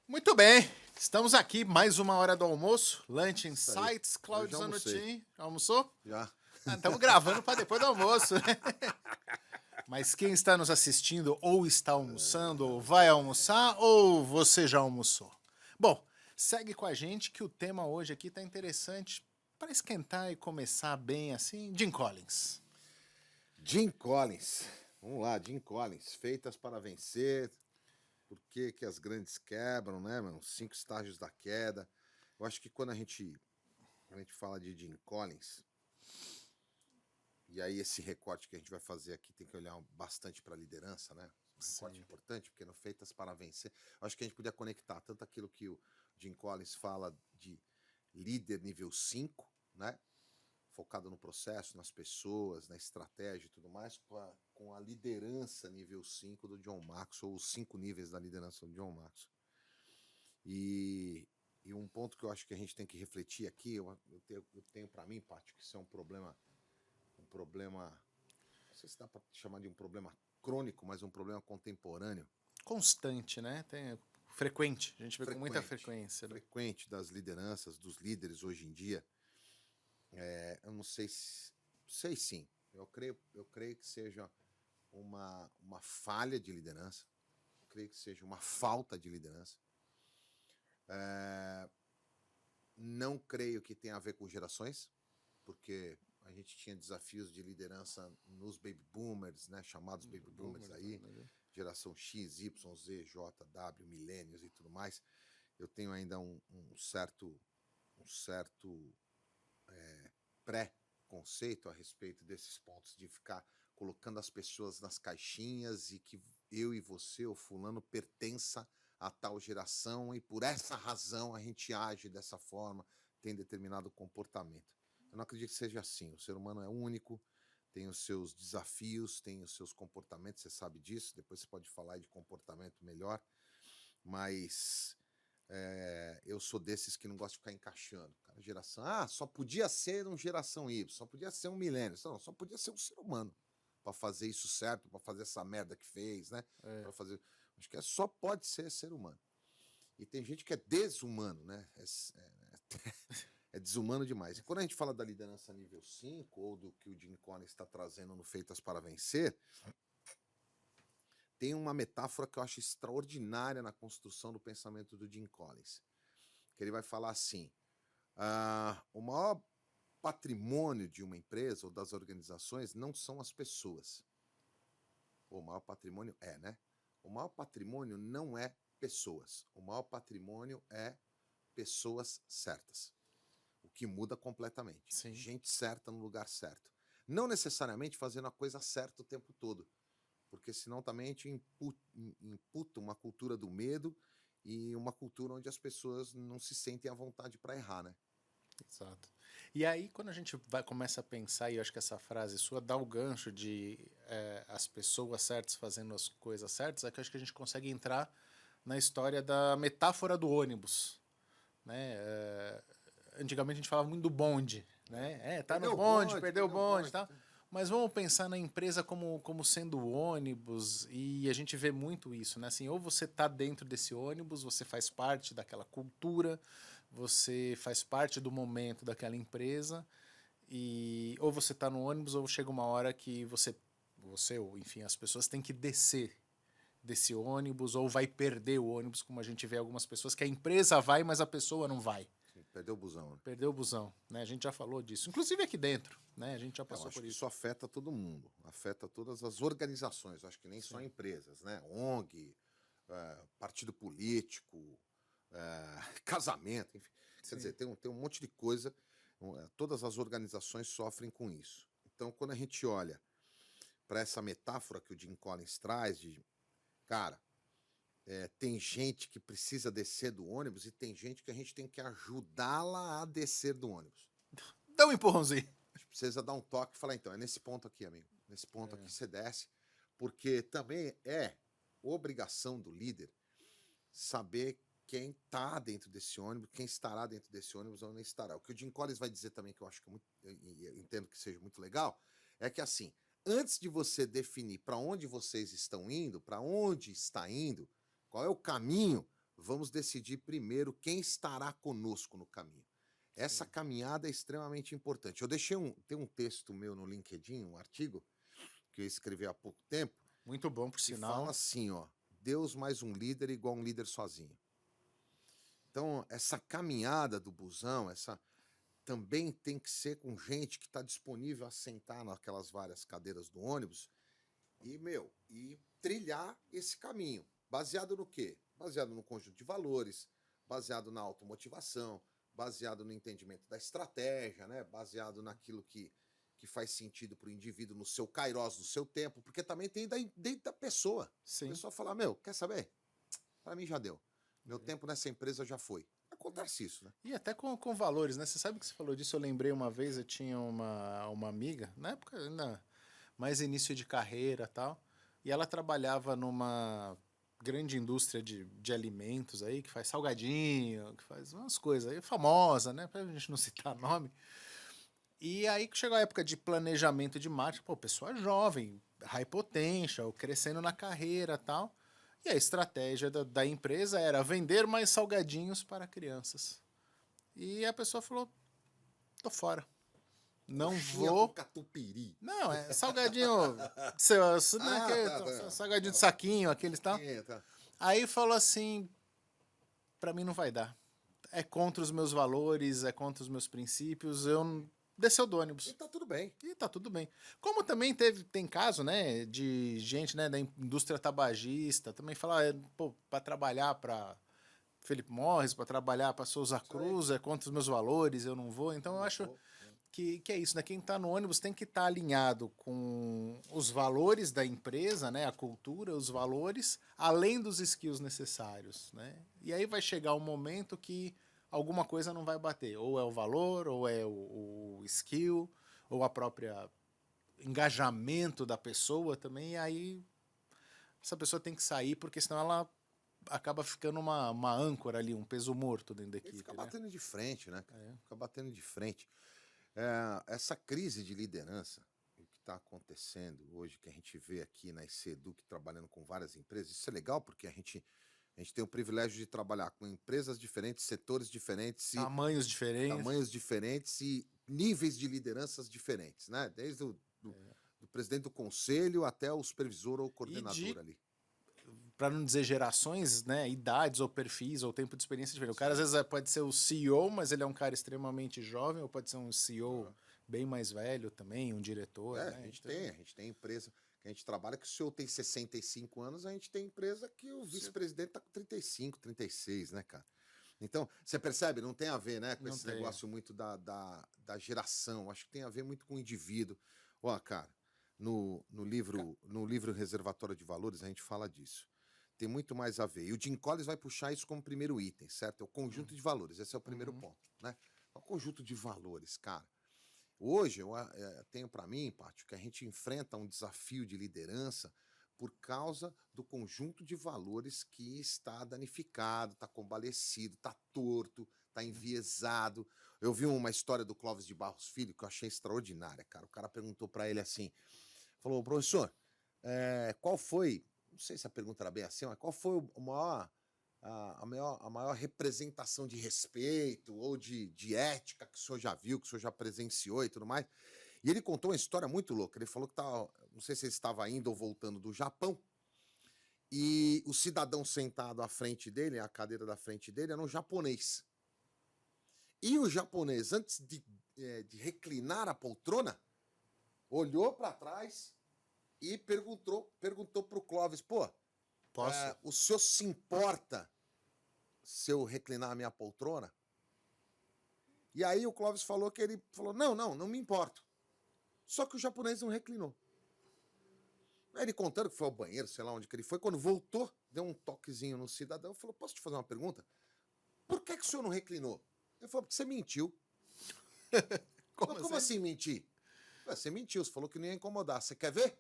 Muito bem, estamos aqui, mais uma hora do almoço. Lunch Isso aí. Insights, Eu Claudio já almocei. Zanutin. Já almoçou? Já. Estamos gravando para depois do almoço. Mas quem está nos assistindo ou está almoçando, ou vai almoçar, ou você já almoçou? Bom, segue com a gente que o tema hoje aqui está interessante para esquentar e começar bem assim. Jim Collins. Jim Collins. Vamos lá, Jim Collins. Feitas para vencer. Por que que as grandes quebram, né, meu? 5 estágios da queda. Eu acho que quando a gente fala de Jim Collins, e aí esse recorte que a gente vai fazer aqui tem que olhar bastante para a liderança, né? Um recorte Sim. importante, porque no Feitas para Vencer, eu acho que a gente podia conectar tanto aquilo que o Jim Collins fala de líder nível 5, né? Focado no processo, nas pessoas, na estratégia e tudo mais, com a liderança nível 5 do John Maxwell, ou os 5 níveis da liderança do John Maxwell. E um ponto que eu acho que a gente tem que refletir aqui, eu tenho para mim, Paty, que isso é um problema, não sei se dá para chamar de um problema crônico, mas um problema contemporâneo, Constante, né? Frequente, a gente vê com muita frequente, frequência. Né? frequente das lideranças, dos líderes hoje em dia. Eu não sei se, sei sim, eu creio que seja uma falha de liderança, eu creio que seja uma falta de liderança. Não creio que tenha a ver com gerações, porque a gente tinha desafios de liderança nos baby boomers, né, chamados baby boomers aí, geração X, Y, Z, J, W, milênios e tudo mais. Eu tenho ainda um certo pré-conceito a respeito desses pontos de ficar colocando as pessoas nas caixinhas e que eu e você, o fulano, pertença a tal geração e por essa razão a gente age dessa forma, tem determinado comportamento. Eu não acredito que seja assim. O ser humano é único, tem os seus desafios, tem os seus comportamentos, você sabe disso, depois você pode falar de comportamento melhor, mas eu sou desses que não gosto de ficar encaixando. Cara, geração, só podia ser um geração Y, só podia ser um milênio, não, só podia ser um ser humano para fazer isso certo, para fazer essa merda que fez, né? Para fazer, acho que só pode ser ser humano. E tem gente que é desumano, né? É desumano demais. E quando a gente fala da liderança nível 5, ou do que o Jim Collins está trazendo no Feitas para Vencer, tem uma metáfora que eu acho extraordinária na construção do pensamento do Jim Collins. Que ele vai falar assim: o maior patrimônio de uma empresa ou das organizações não são as pessoas. O maior patrimônio né? O maior patrimônio não é pessoas. O maior patrimônio é pessoas certas. O que muda completamente. Sim. Gente certa no lugar certo. Não necessariamente fazendo a coisa certa o tempo todo, porque senão também a gente imputa uma cultura do medo e uma cultura onde as pessoas não se sentem à vontade para errar, né? Exato. E aí, quando a gente começa a pensar, e eu acho que essa frase sua dá o gancho de as pessoas certas fazendo as coisas certas, é que eu acho que a gente consegue entrar na história da metáfora do ônibus. Né? Antigamente a gente falava muito do bonde. Né? Tá no bonde, perdeu o bonde e tal. Mas vamos pensar na empresa como sendo ônibus, e a gente vê muito isso, né? Assim, ou você está dentro desse ônibus, você faz parte daquela cultura, você faz parte do momento daquela empresa, e ou você está no ônibus, ou chega uma hora que ou enfim, as pessoas têm que descer desse ônibus, ou vai perder o ônibus, como a gente vê algumas pessoas, que a empresa vai, mas a pessoa não vai. Sim, perdeu o busão, né? Perdeu o busão, né? A gente já falou disso. Inclusive aqui dentro, né? A gente já Eu passou acho por que isso. isso afeta todo mundo, afeta todas as organizações, eu acho que nem só empresas, né? ONG, partido político, casamento, enfim. Quer dizer, tem um monte de coisa, todas as organizações sofrem com isso. Então, quando a gente olha para essa metáfora que o Jim Collins traz de, cara, tem gente que precisa descer do ônibus e tem gente que a gente tem que ajudá-la a descer do ônibus. Dá um empurrãozinho. A gente precisa dar um toque e falar, então, é nesse ponto aqui, amigo. Nesse ponto aqui você desce, porque também é obrigação do líder saber quem está dentro desse ônibus, quem estará dentro desse ônibus ou não estará. O que o Jim Collins vai dizer também, que eu acho que eu entendo que seja muito legal, é que assim, antes de você definir para onde vocês estão indo, para onde está indo, qual é o caminho, vamos decidir primeiro quem estará conosco no caminho. Essa Sim. caminhada é extremamente importante. Tem um texto meu no LinkedIn, um artigo que eu escrevi há pouco tempo, Muito bom, por que fala sinal. assim, ó, Deus mais um líder igual um líder sozinho. Então, essa caminhada do busão, essa também tem que ser com gente que está disponível a sentar naquelas várias cadeiras do ônibus e trilhar esse caminho. Baseado no quê? Baseado no conjunto de valores, baseado na automotivação, baseado no entendimento da estratégia, né? Baseado naquilo que faz sentido para o indivíduo no seu kairos, no seu tempo, porque também tem dentro da pessoa. A Sim. pessoa fala, quer saber? Para mim já deu. Meu tempo nessa empresa já foi. Acontece isso, né? E até com valores, né? Você sabe que você falou disso, eu lembrei uma vez, eu tinha uma amiga, na época, ainda mais início de carreira e tal, e ela trabalhava numa grande indústria de alimentos aí, que faz salgadinho, que faz umas coisas aí, famosa, né? Pra gente não citar nome. E aí chegou a época de planejamento de marketing, pô, pessoa jovem, high potential, crescendo na carreira e tal. E a estratégia da empresa era vender mais salgadinhos para crianças. E a pessoa falou: tô fora. Não Coxinha com vou. catupiry. Não, é salgadinho. Não é salgadinho de Tá. saquinho, aqueles tal. Tá. Aí falou assim: pra mim não vai dar. É contra os meus valores, é contra os meus princípios. Desceu do E ônibus. tá tudo bem. E tá tudo bem. Como também tem caso, né, de gente, né, da indústria tabagista, também falar, pô, pra trabalhar pra Philip Morris, pra trabalhar pra Souza Isso aí. Cruz, é contra os meus valores, eu não vou. Então eu Não acho vou. que é isso, né? Quem tá no ônibus tem que estar alinhado com os valores da empresa, né, a cultura, os valores, além dos skills necessários, né? E aí vai chegar um momento que alguma coisa não vai bater, ou é o valor, ou é o skill, ou a própria engajamento da pessoa também, e aí essa pessoa tem que sair, porque senão ela acaba ficando uma âncora ali, um peso morto dentro da E fica equipe, né? batendo de frente, né, cara? É. Fica batendo de frente. Essa crise de liderança, o que está acontecendo hoje, que a gente vê aqui na ICEDUC trabalhando com várias empresas, isso é legal porque a gente tem o privilégio de trabalhar com empresas diferentes, setores diferentes e Tamanhos diferentes. tamanhos diferentes e níveis de lideranças diferentes, né? Desde do presidente do conselho até o supervisor ou o E coordenador ali. para não dizer gerações, né, idades ou perfis ou tempo de experiência diferente. O cara às vezes pode ser o CEO, mas ele é um cara extremamente jovem, ou pode ser um CEO bem mais velho também, um diretor, né? A gente tem empresa que a gente trabalha que o senhor tem 65 anos, a gente tem empresa que o vice-presidente tá com 35, 36, né, cara? Então, você percebe, não tem a ver, né, com Não esse tem. negócio muito da geração, acho que tem a ver muito com o indivíduo. Ó, cara, no livro Reservatório de Valores, a gente fala disso. Tem muito mais a ver. E o Jim Collins vai puxar isso como primeiro item, certo? É o conjunto de valores, esse é o primeiro ponto, né? É o conjunto de valores, cara. Hoje, eu tenho para mim, Pátio, que a gente enfrenta um desafio de liderança por causa do conjunto de valores que está danificado, está combalecido, está torto, está enviesado. Eu vi uma história do Clóvis de Barros Filho que eu achei extraordinária, cara. O cara perguntou para ele assim, falou, professor, qual foi, não sei se a pergunta era bem assim, mas qual foi o maior a maior representação de respeito ou de ética que o senhor já viu, que o senhor já presenciou e tudo mais. E ele contou uma história muito louca. Ele falou que estava, não sei se ele estava indo ou voltando do Japão, e o cidadão sentado à frente dele, a cadeira da frente dele, era um japonês. E o japonês, antes de reclinar a poltrona, olhou para trás e perguntou para o Clóvis, pô, o senhor se importa se eu reclinar a minha poltrona? E aí o Clóvis falou que ele falou, não me importo. Só que o japonês não reclinou. Aí ele contando que foi ao banheiro, sei lá onde que ele foi, quando voltou, deu um toquezinho no cidadão, falou, posso te fazer uma pergunta? Por que o senhor não reclinou? Ele falou, porque você mentiu. Como assim mentir? Você mentiu, você falou que não ia incomodar. Você quer ver?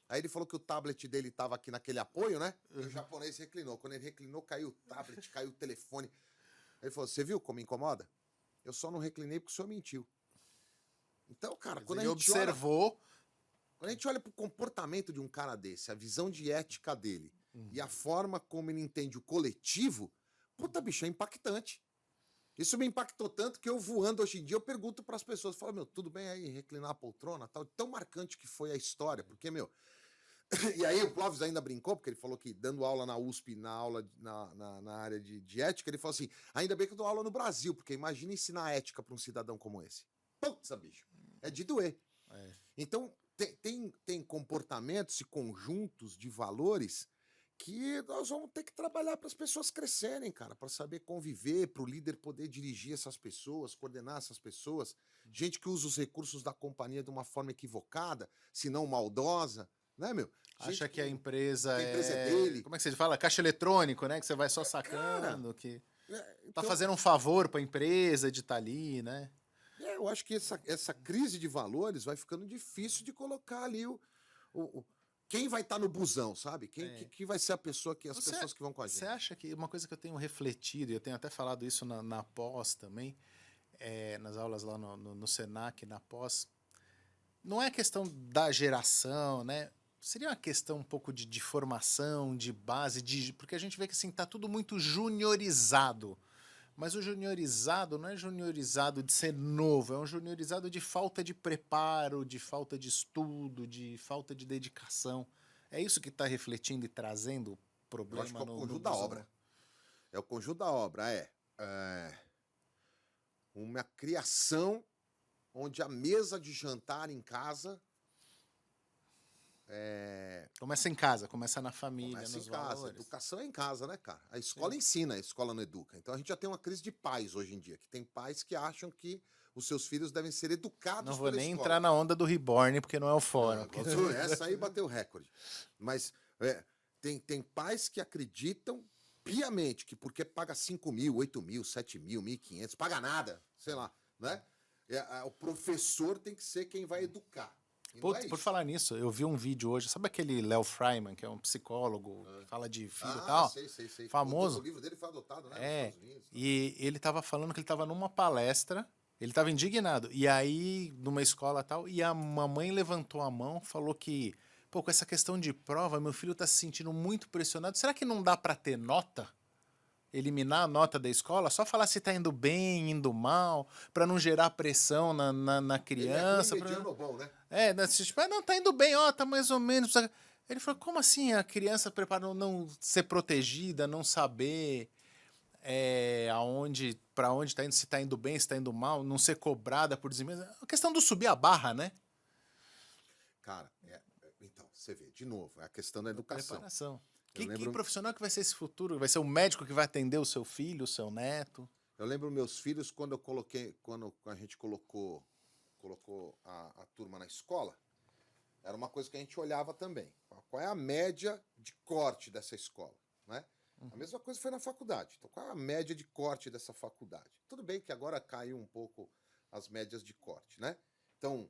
Aí ele falou que o tablet dele estava aqui naquele apoio, né? E o japonês reclinou. Quando ele reclinou, caiu o tablet, caiu o telefone. Ele falou, você viu como incomoda? Eu só não reclinei porque o senhor mentiu. Então, cara, quando a gente observou... Quando a gente olha para o comportamento de um cara desse, a visão de ética dele e a forma como ele entende o coletivo, Puta, bicho, é impactante. Isso me impactou tanto que eu voando hoje em dia, eu pergunto para as pessoas, falo, meu, tudo bem aí, reclinar a poltrona, tal, tão marcante que foi a história, porque, meu, e aí o Clóvis ainda brincou, porque ele falou que dando aula na USP, na área de ética, ele falou assim, ainda bem que eu dou aula no Brasil, porque imagina ensinar ética para um cidadão como esse. Putz, bicho, é de doer. É. Então, tem comportamentos e conjuntos de valores que nós vamos ter que trabalhar para as pessoas crescerem, cara, para saber conviver, para o líder poder dirigir essas pessoas, coordenar essas pessoas. Gente que usa os recursos da companhia de uma forma equivocada, se não maldosa, né, meu? Gente Acha que a empresa que a empresa é é... dele. Como é que você fala? Caixa eletrônico, né? Que você vai só Cara, sacando, que tá então, fazendo um favor para a empresa de estar ali, né? eu acho que essa crise de valores vai ficando difícil de colocar ali quem vai estar no busão, sabe? Que vai ser a pessoa que as pessoas que vão com a gente. Você acha que uma coisa que eu tenho refletido, e eu tenho até falado isso na pós também, nas aulas lá no Senac, na pós, não é questão da geração, né? Seria uma questão um pouco de formação, de base, porque a gente vê que assim, tá tudo muito juniorizado. Mas o juniorizado não é juniorizado de ser novo, é um juniorizado de falta de preparo, de falta de estudo, de falta de dedicação. É isso que está refletindo e trazendo problema Eu acho que é o no conjunto da busão. obra. É o conjunto da obra, uma criação onde a mesa de jantar em casa Começa em casa, começa na família, começa nos em casa. valores. Educação é em casa, né, cara? A escola ensina, a escola não educa. Então a gente já tem uma crise de pais hoje em dia, que tem pais que acham que os seus filhos devem ser educados Não vou pela nem escola. entrar na onda do Reborn, porque não é o fórum. Essa aí bateu recorde. Mas tem pais que acreditam piamente que porque paga 5 mil, 8 mil, 7 mil, 1.500, paga nada, sei lá, né? O professor tem que ser quem vai educar. Por falar nisso, eu vi um vídeo hoje, sabe aquele Léo Freiman, que é um psicólogo, que fala de filho e tal? Sei. Famoso. O livro dele foi adotado, né? É, Nos Estados Unidos. e ele tava falando que ele tava numa palestra, ele tava indignado, e aí, numa escola e tal, e a mamãe levantou a mão, falou que, pô, com essa questão de prova, meu filho tá se sentindo muito pressionado, será que não dá pra ter nota? Eliminar a nota da escola? Só falar se tá indo bem, indo mal, pra não gerar pressão na criança. Ele é ruim, mediano ou bom, né? Tipo, não, tá indo bem, ó, tá mais ou menos. Ele falou, como assim a criança prepara não ser protegida, não saber para onde tá indo, se tá indo bem, se tá indo mal, não ser cobrada por desempenho? A questão do subir a barra, né? Cara, então, você vê, de novo, é a questão da educação. Preparação. Eu Que lembro- profissional que vai ser esse futuro? Vai ser o médico que vai atender o seu filho, o seu neto? Eu lembro meus filhos quando a gente colocou a turma na escola, era uma coisa que a gente olhava também. Qual é a média de corte dessa escola, né? A mesma coisa foi na faculdade. Então, qual é a média de corte dessa faculdade? Tudo bem que agora caiu um pouco as médias de corte, né? Então,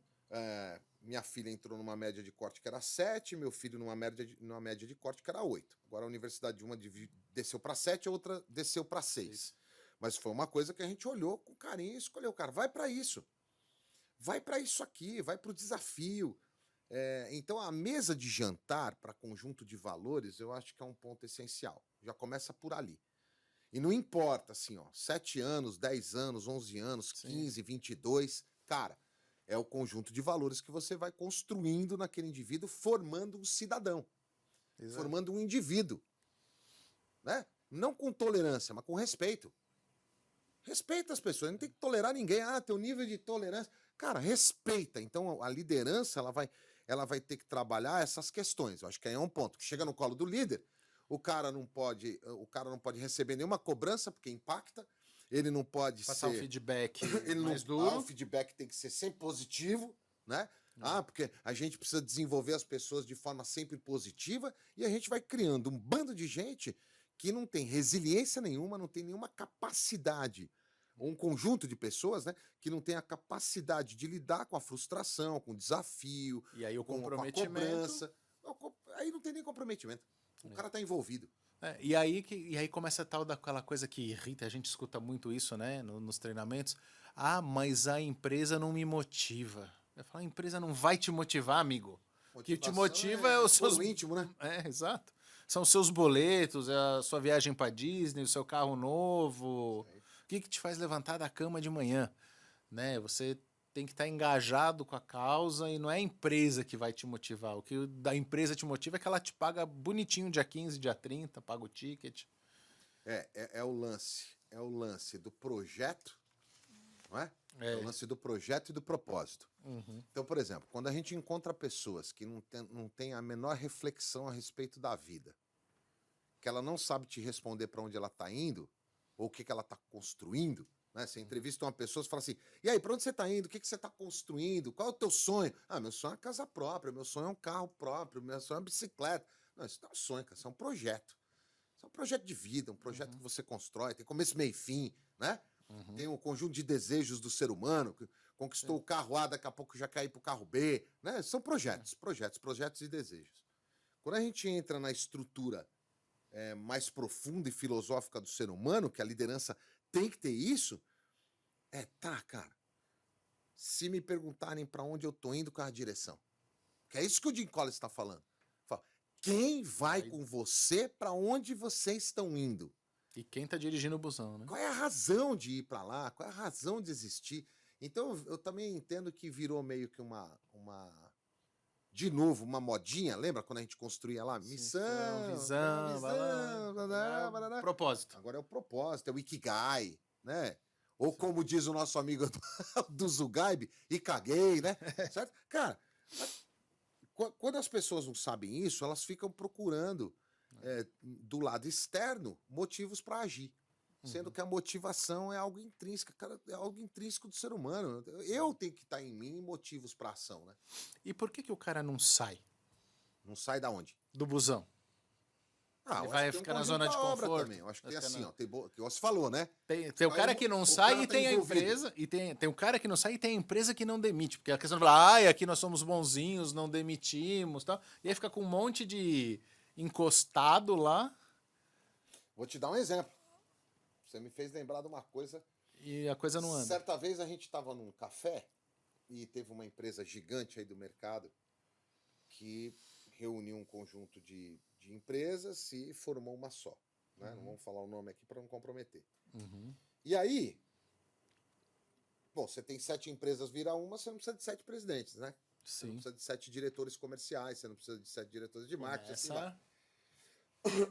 minha filha entrou numa média de corte que era 7, meu filho numa média de corte que era 8. Agora a universidade, uma desceu para 7, a outra desceu para 6. Mas foi uma coisa que a gente olhou com carinho e escolheu, cara, vai para isso. Vai para isso aqui, vai para o desafio. Então, a mesa de jantar para conjunto de valores, eu acho que é um ponto essencial. Já começa por ali. E não importa, assim, 7 anos, 10 anos, 11 anos, 15, 22, cara, é o conjunto de valores que você vai construindo naquele indivíduo, formando um cidadão, formando um indivíduo, né? Não com tolerância, mas com respeito. Respeita as pessoas, não tem que tolerar ninguém. Teu nível de tolerância... Cara, respeita. Então, a liderança, ela vai ter que trabalhar essas questões. Eu acho que aí é um ponto que chega no colo do líder, o cara não pode receber nenhuma cobrança porque impacta, ele não pode passar um feedback mais duro. O feedback tem que ser sempre positivo, né? Porque a gente precisa desenvolver as pessoas de forma sempre positiva e a gente vai criando um bando de gente que não tem resiliência nenhuma, não tem nenhuma capacidade, um conjunto de pessoas, né, que não tem a capacidade de lidar com a frustração, com o desafio, e aí o com a cobrança. Aí não tem nem comprometimento. O cara tá envolvido. E aí começa a tal daquela coisa que irrita, a gente escuta muito isso, né, nos treinamentos. Mas a empresa não me motiva. Eu falo, a empresa não vai te motivar, amigo. O que te motiva é os seus... íntimo, né? Exato. São os seus boletos, é a sua viagem para Disney, o seu carro novo. Sei. O que que te faz levantar da cama de manhã, né? Você tem que estar engajado com a causa e não é a empresa que vai te motivar. O que da empresa te motiva é que ela te paga bonitinho dia 15, dia 30, paga o ticket. É o lance. É o lance do projeto, não é? É o É. lance do projeto e do propósito. Uhum. Então, por exemplo, quando a gente encontra pessoas que não tem a menor reflexão a respeito da vida, que ela não sabe te responder para onde ela está indo, ou o que, que ela está construindo, né? Você entrevista uma pessoa e fala assim, e aí, para onde você está indo? O que, que você está construindo? Qual é o teu sonho? Ah, meu sonho é uma casa própria, meu sonho é um carro próprio, meu sonho é uma bicicleta. Não, isso não é um sonho, cara, isso é um projeto. Isso é um projeto de vida, um projeto que você constrói, tem começo, meio e fim, né? Tem um conjunto de desejos do ser humano, que conquistou o carro A, daqui a pouco já cai para o carro B, né? São projetos e desejos. Quando a gente entra na estrutura mais profunda e filosófica do ser humano, que a liderança tem que ter isso, tá, cara. Se me perguntarem para onde eu tô indo, com a direção. Que é isso que o Jim Collins está falando. Fala, quem vai com você para onde vocês estão indo? E quem tá dirigindo o busão, né? Qual é a razão de ir para lá? Qual é a razão de existir? Então, eu também entendo que virou meio que de novo, uma modinha. Lembra quando a gente construía lá? Missão, visão, barará. propósito. Agora é o propósito, é o Ikigai, né? Ou como diz o nosso amigo do Zugaib, e caguei, né? Certo? Cara, quando as pessoas não sabem isso, elas ficam procurando do lado externo motivos para agir. Sendo que a motivação é algo intrínseco, cara, é algo intrínseco do ser humano. Eu tenho que estar em mim motivos para ação, né? E por que que o cara não sai Não sai da onde? do busão? Ah, Ele eu vai acho que tem ficar um na conjunto zona de da obra conforto. também. Eu acho que Vai tem ficar assim, na- ó, que você falou, né? Tem o cara que não O sai cara e tá tem a envolvido. empresa, e tem o cara que não sai e tem a empresa que não demite. Porque a questão de falar, ai, aqui nós somos bonzinhos, não demitimos, tal. E aí fica com um monte de encostado lá Vou te dar um exemplo. Você me fez lembrar de uma coisa. e a coisa não anda. Certa vez a gente estava num café e teve uma empresa gigante aí do mercado que reuniu um conjunto de empresas e formou uma só. Né? Não vamos falar o nome aqui para não comprometer. Uhum. E aí, bom, você tem 7 empresas, vira uma, você não precisa de 7 presidentes, né? Você não Sim. precisa de 7 diretores comerciais, você não precisa de 7 diretores de marketing. Assim vai. Essa...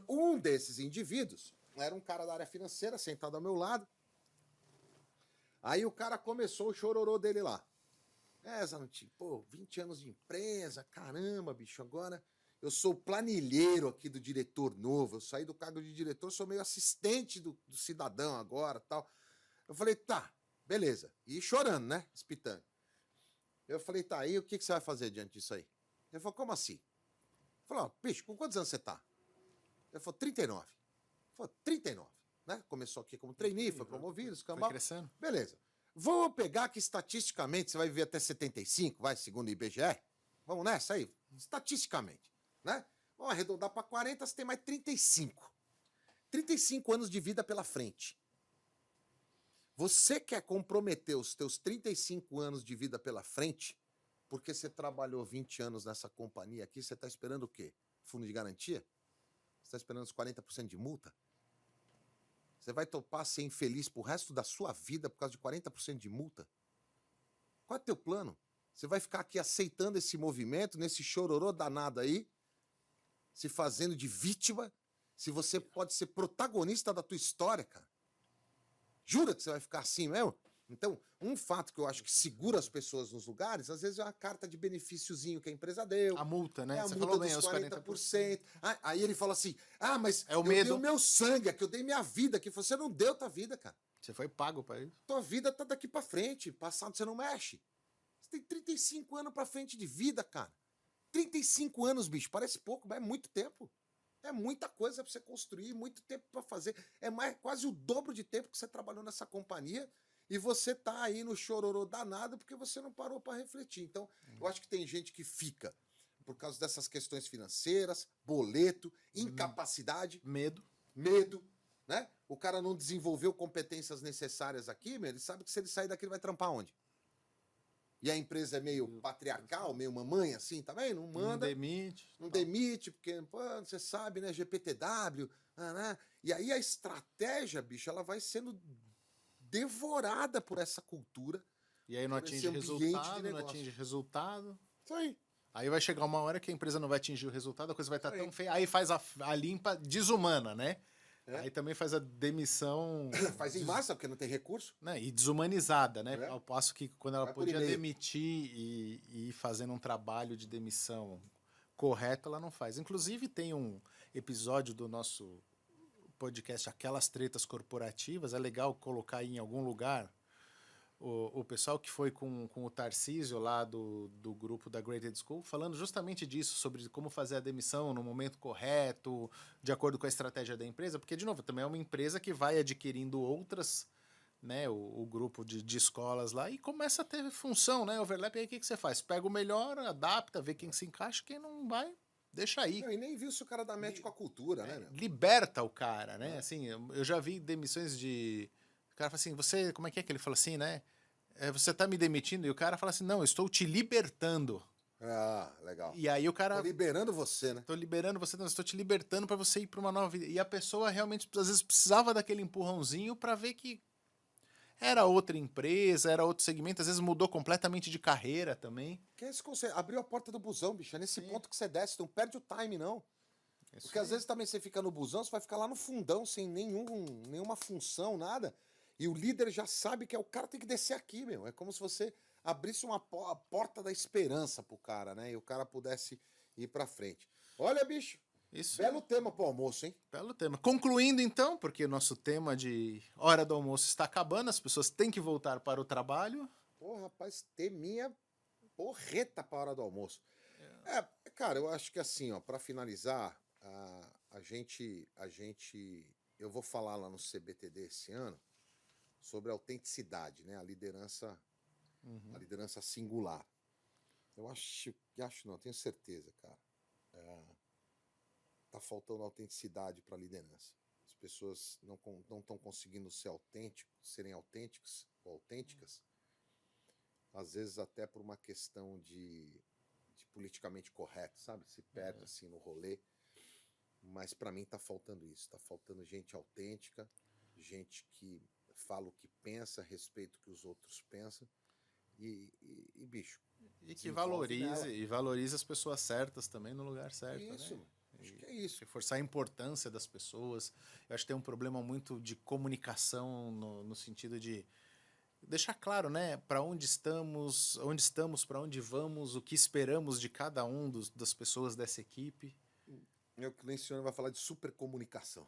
Um desses indivíduos era um cara da área financeira, sentado ao meu lado. Aí o cara começou o chororô dele lá. Zanuti, pô, 20 anos de empresa, caramba, bicho, agora eu sou planilheiro aqui do diretor novo, eu saí do cargo de diretor, sou meio assistente do cidadão agora, tal. Eu falei, tá, beleza. E chorando, né, espitando. Eu falei, tá, aí o que você vai fazer diante disso aí? Ele falou, como assim? Eu falei, ó, bicho, com quantos anos você tá? Ele falou, 39. Ele falou, 39, né? Começou aqui como trainee, foi promovido, Foi escambau. crescendo. Beleza. Vamos pegar que estatisticamente você vai viver até 75, vai, segundo o IBGE? Vamos nessa aí? Estatisticamente, né? Vamos arredondar para 40, você tem mais 35. 35 anos de vida pela frente. Você quer comprometer os teus 35 anos de vida pela frente porque você trabalhou 20 anos nessa companhia aqui, você está esperando o quê? Fundo de garantia? Você está esperando os 40% de multa? Você vai topar ser infeliz pro resto da sua vida por causa de 40% de multa? Qual é o teu plano? Você vai ficar aqui aceitando esse movimento, nesse chororô danado aí, se fazendo de vítima, se você pode ser protagonista da tua história, cara? Jura que você vai ficar assim mesmo? Então, um fato que eu acho que segura as pessoas nos lugares, às vezes é uma carta de benefíciozinho que a empresa deu. A multa, né? É a Você multa falou bem, dos os 40%. Aí ele fala assim, mas É o eu dei medo. o meu sangue aqui, eu dei minha vida aqui. Você não deu tua vida, cara. Você foi pago para isso. Tua vida tá daqui pra frente, passado você não mexe. Você tem 35 anos pra frente de vida, cara. 35 anos, bicho, parece pouco, mas é muito tempo. É muita coisa pra você construir, muito tempo pra fazer. É quase o dobro de tempo que você trabalhou nessa companhia e você tá aí no chororô danado porque você não parou pra refletir. Então, eu acho que tem gente que fica por causa dessas questões financeiras, boleto, incapacidade, Medo. né? O cara não desenvolveu competências necessárias aqui, ele sabe que se ele sair daqui ele vai trampar onde? E a empresa é meio patriarcal, meio mamãe, assim, tá vendo? Não Não manda, demite. não demite, porque, pô, você sabe, né? GPTW, né? E aí a estratégia, bicho, ela vai sendo devorada por essa cultura, E aí não por esse atinge ambiente de resultado, não negócio. atinge resultado. Isso aí. Aí vai chegar uma hora que a empresa não vai atingir o resultado, a coisa vai estar Isso aí. tão feia. Aí faz a limpa desumana, né? É. Aí também faz a demissão Faz em massa, porque não tem recurso. né? E desumanizada, né? É. Ao passo que quando ela Vai por podia e-mail. demitir e ir fazendo um trabalho de demissão correto, ela não faz. Inclusive tem um episódio do nosso podcast Aquelas Tretas Corporativas, é legal colocar aí em algum lugar o pessoal que foi com o Tarcísio lá do grupo da Graded School, falando justamente disso, sobre como fazer a demissão no momento correto, de acordo com a estratégia da empresa, porque, de novo, também é uma empresa que vai adquirindo outras, né, o grupo de escolas lá, e começa a ter função, né, overlap, e aí o que você faz? Pega o melhor, adapta, vê quem se encaixa, quem não vai, deixa aí. Não, e nem viu se o cara dá match com a cultura, né, meu? Liberta o cara, né? Assim, eu já vi demissões de. O cara fala assim, você. Como é que ele fala assim, né? Você tá me demitindo? E o cara fala assim, não, eu estou te libertando. Ah, legal. E aí o cara. Tô liberando você, né? Tô liberando você, não, eu estou te libertando para você ir para uma nova vida. E a pessoa realmente, às vezes, precisava daquele empurrãozinho para ver que era outra empresa, era outro segmento, às vezes mudou completamente de carreira também. Que é esse conceito? Abriu a porta do busão, bicho. É nesse Sim. ponto que você desce, não perde o time, não. Isso Porque às aí. vezes também você fica no busão, você vai ficar lá no fundão, sem nenhuma função, nada. E o líder já sabe que é o cara tem que descer aqui, meu. É como se você abrisse a porta da esperança pro cara, né? E o cara pudesse ir pra frente. Olha, bicho, Isso belo tema pro almoço, hein? Belo tema. Concluindo, então, porque o nosso tema de hora do almoço está acabando, as pessoas têm que voltar para o trabalho. Pô, rapaz, teminha porreta pra hora do almoço. Cara, eu acho que assim, ó, pra finalizar, a gente, eu vou falar lá no CBTD esse ano sobre a autenticidade, né? A liderança singular. Eu não, tenho certeza, cara. Tá faltando autenticidade para a liderança. As pessoas não estão conseguindo serem autênticos ou autênticas, às vezes até por uma questão de politicamente correto, sabe? Se perde assim no rolê. Mas para mim tá faltando isso. Tá faltando gente autêntica, gente que fala o que pensa, respeita o que os outros pensam. E bicho. E que valorize as pessoas certas também no lugar certo. Isso, né? Acho que é isso. Reforçar a importância das pessoas. Eu acho que tem um problema muito de comunicação no sentido de deixar claro, né, para onde estamos, para onde vamos, o que esperamos de cada um das pessoas dessa equipe. Meu cliente vai falar de supercomunicação.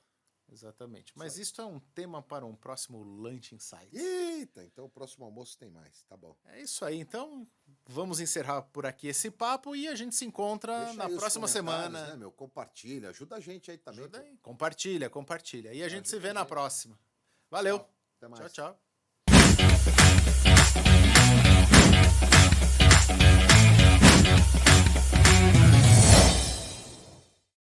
Exatamente. Mas isso é um tema para um próximo Lunch Insights. Eita, então o próximo almoço tem mais, tá bom. É isso aí, então vamos encerrar por aqui esse papo e a gente se encontra Deixa na aí os próxima comentários, semana. Né, meu? Compartilha, ajuda a gente aí também. Ajuda pô. aí. Compartilha. E a gente se Ajuda vê a na gente. próxima. Valeu. Até mais. Tchau.